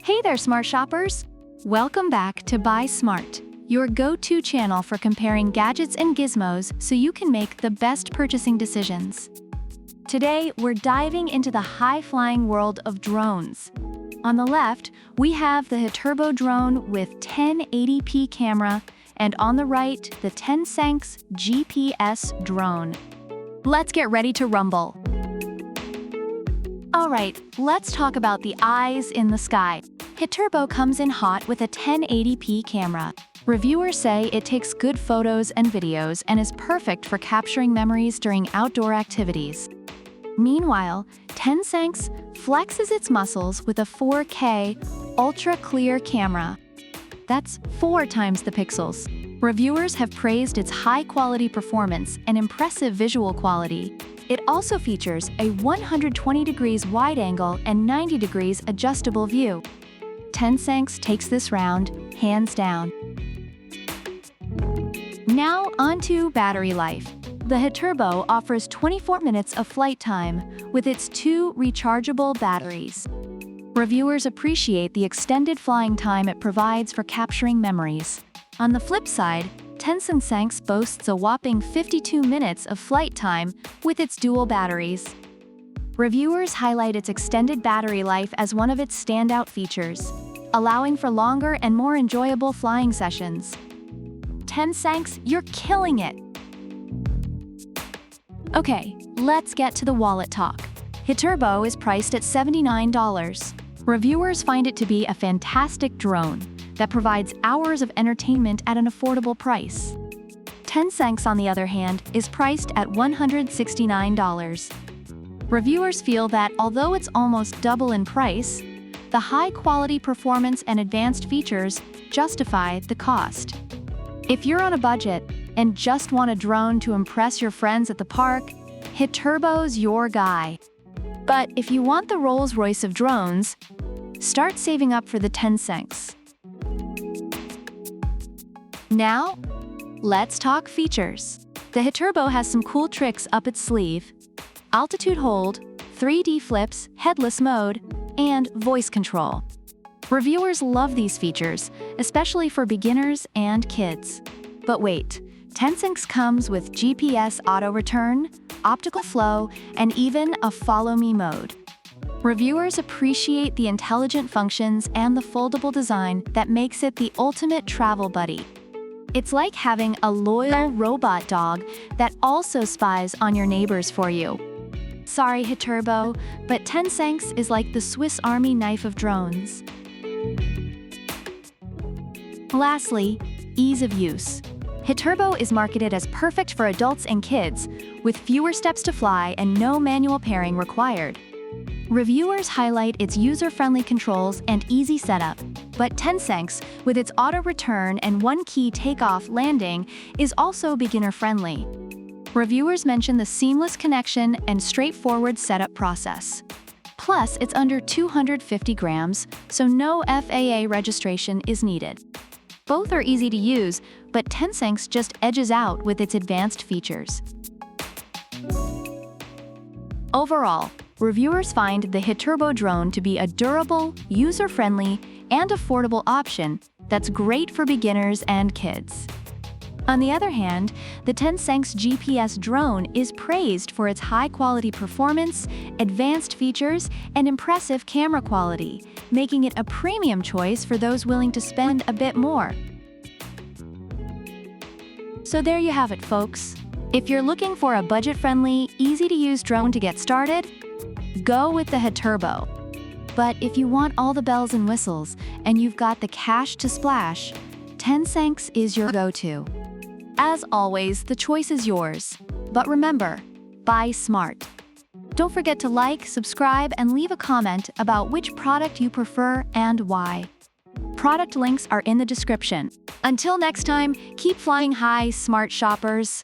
Hey there, smart shoppers! Welcome back to Buy Smart, your go-to channel for comparing gadgets and gizmos so you can make the best purchasing decisions. Today, we're diving into the high-flying world of drones. On the left, we have the Hiterbo drone with 1080p camera, and on the right, the Tensense GPS drone. Let's get ready to rumble. Alright, let's talk about the eyes in the sky. Hiterbo comes in hot with a 1080p camera. Reviewers say it takes good photos and videos and is perfect for capturing memories during outdoor activities. Meanwhile, Tensense flexes its muscles with a 4K ultra-clear camera. That's 4 times the pixels. Reviewers have praised its high-quality performance and impressive visual quality. It also features a 120 degrees wide angle and 90 degrees adjustable view. Tensense takes this round, hands down. Now onto battery life. The Hiterbo offers 24 minutes of flight time with its 2 rechargeable batteries. Reviewers appreciate the extended flying time it provides for capturing memories. On the flip side, Tensense boasts a whopping 52 minutes of flight time with its dual batteries. Reviewers highlight its extended battery life as one of its standout features, allowing for longer and more enjoyable flying sessions. Tensense, you're killing it! Okay, let's get to the wallet talk. Hiterbo is priced at $79. Reviewers find it to be a fantastic drone that provides hours of entertainment at an affordable price. Tensense, on the other hand, is priced at $169. Reviewers feel that although it's almost double in price, the high-quality performance and advanced features justify the cost. If you're on a budget and just want a drone to impress your friends at the park, Hiterbo's your guy. But if you want the Rolls-Royce of drones, start saving up for the Tensense. Now, let's talk features. The Hiterbo has some cool tricks up its sleeve: altitude hold, 3D flips, headless mode, and voice control. Reviewers love these features, especially for beginners and kids. But wait, Tensense comes with GPS auto return, optical flow, and even a follow me mode. Reviewers appreciate the intelligent functions and the foldable design that makes it the ultimate travel buddy. It's like having a loyal robot dog that also spies on your neighbors for you. Sorry, Hiterbo, but Tensense is like the Swiss Army knife of drones. Lastly, ease of use. Hiterbo is marketed as perfect for adults and kids, with fewer steps to fly and no manual pairing required. Reviewers highlight its user-friendly controls and easy setup, but Tensense, with its auto-return and one-key takeoff landing, is also beginner-friendly. Reviewers mention the seamless connection and straightforward setup process. Plus, it's under 250 grams, so no FAA registration is needed. Both are easy to use, but Tensense just edges out with its advanced features. Overall, reviewers find the Hiterbo drone to be a durable, user-friendly, and affordable option that's great for beginners and kids. On the other hand, the Tensense GPS drone is praised for its high-quality performance, advanced features, and impressive camera quality, making it a premium choice for those willing to spend a bit more. So there you have it, folks. If you're looking for a budget-friendly, easy-to-use drone to get started, go with the Hiterbo. But if you want all the bells and whistles and you've got the cash to splash, Tensense is your go-to. As always, the choice is yours. But remember, buy smart. Don't forget to like, subscribe, and leave a comment about which product you prefer and why. Product links are in the description. Until next time, keep flying high, smart shoppers.